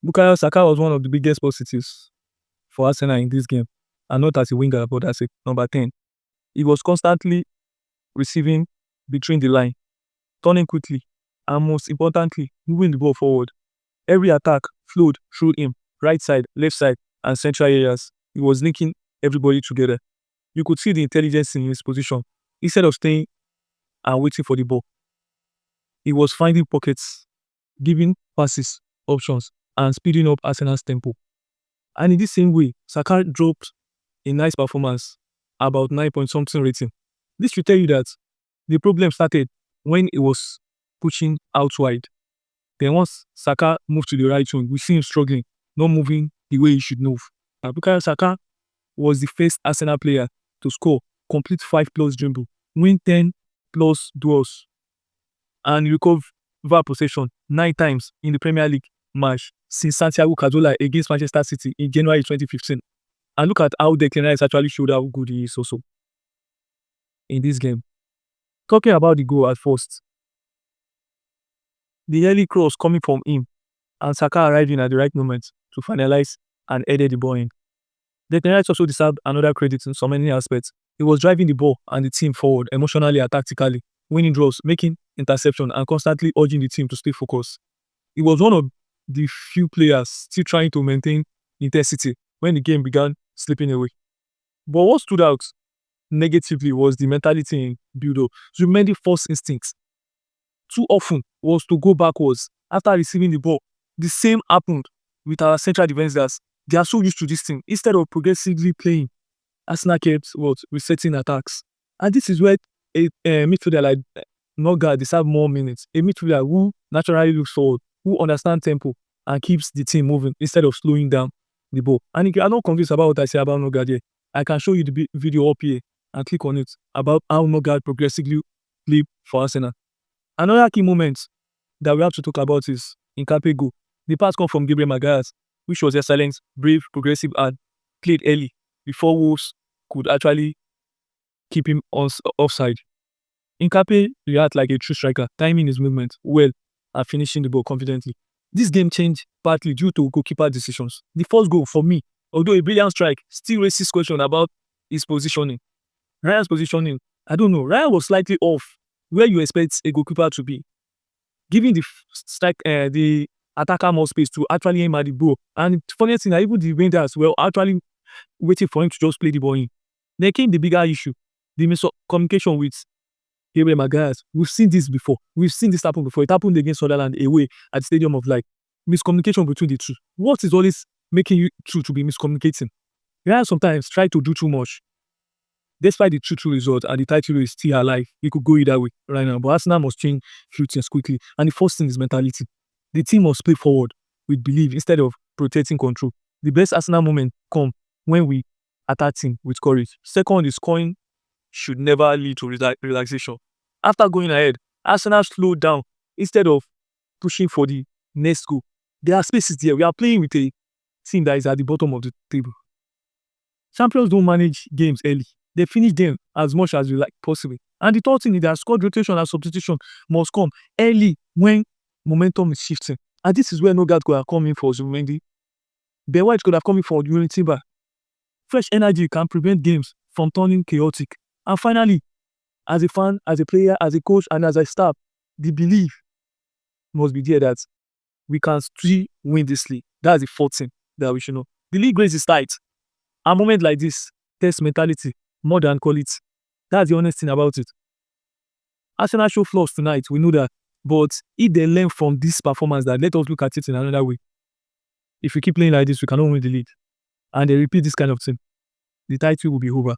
Bukayo Saka was one of the biggest positives for Arsenal in this game, and not as a winger, but as a number 10. He was constantly receiving between the line, turning quickly, and most importantly, moving the ball forward. Every attack flowed through him, right side, left side, and central areas. He was linking everybody together. You could see the intelligence in his position. Instead of staying and waiting for the ball, he was finding pockets, giving passes, options, and speeding up Arsenal's tempo. And in the same way, Saka dropped a nice performance, about 9 point something rating. This should tell you that the problem started when he was pushing out wide. Then once Saka moved to the right wing, we see him struggling, not moving the way he should move. Bukayo Saka was the first Arsenal player to score, complete 5+ dribble, win 10+ duels, and recover possession 9 times in the Premier League match since Santiago Cazorla against Manchester City in January 2015. And look at how Declan Rice actually showed how good he is also in this game. Talking about the goal at first, the early cross coming from him and Saka arriving at the right moment to finalize and headed the ball in. Declan Rice also deserved another credit in so many aspects. He was driving the ball and the team forward emotionally and tactically, winning draws, making interception, and constantly urging the team to stay focused. He was one of the few players still trying to maintain intensity when the game began slipping away. But what stood out negatively was the mentality in build-up. So many false instincts. Too often was to go backwards after receiving the ball. The same happened with our central defenders. They are so used to this thing. Instead of progressively playing, Arsenal kept resetting attacks. And this is where a midfielder like Noga deserves more minutes. A midfielder who naturally looks forward, who understands tempo and keeps the team moving instead of slowing down the ball. And if you are not convinced about what I say about Noga there, I can show you the video up here and click on it about how Noga progressively played for Arsenal. Another key moment that we have to talk about is Hincapié goal. The pass come from Gabriel Magalhaes, which was excellent, brave, progressive, and played early before Wolves could actually keep him offside. Hincapié reacted like a true striker, timing his movement well and finishing the ball confidently. This game changed partly due to goalkeeper decisions. The first goal for me, although a brilliant strike, still raises question about his positioning. Raya's positioning, I don't know. Raya was slightly off where you expect a goalkeeper to be, giving the attacker more space to actually aim at the ball. And the funny thing, even the defenders were actually waiting for him to just play the ball in. Then came the bigger issue, the miscommunication with Gabriel Magalhaes. We've seen this before. We've seen this happen before. It happened against Sunderland away at the Stadium of Light. Miscommunication between the two. What is always making you two to be miscommunicating? Raya sometimes try to do too much. Despite the 2-2 result and the title is still alive, it could go either way right now. But Arsenal must change few things quickly. And the first thing is mentality. The team must play forward with belief instead of protecting control. The best Arsenal moment come when we attack team with courage. Second is scoring should never lead to relaxation. After going ahead, Arsenal slowed down instead of pushing for the next goal. There are spaces there. We are playing with a team that is at the bottom of the table. Champions don't manage games early. They finish them as much as you like possible. And the third thing is that squad rotation and substitution must come early when momentum is shifting. And this is where Noga could have come in for Zubimendi. Ben White could have come in for Timber. Fresh energy can prevent games from turning chaotic. And finally, as a fan, as a player, as a coach, and as a staff, the belief must be there that we can still win this league. That's the fourth thing that we should know. The league race is tight. A moment like this tests mentality more than quality. That's the honest thing about it. Arsenal show flaws tonight, we know that. But if they learn from this performance, that let us look at it in another way. If we keep playing like this, we cannot win the league. And they repeat this kind of thing, the title will be over.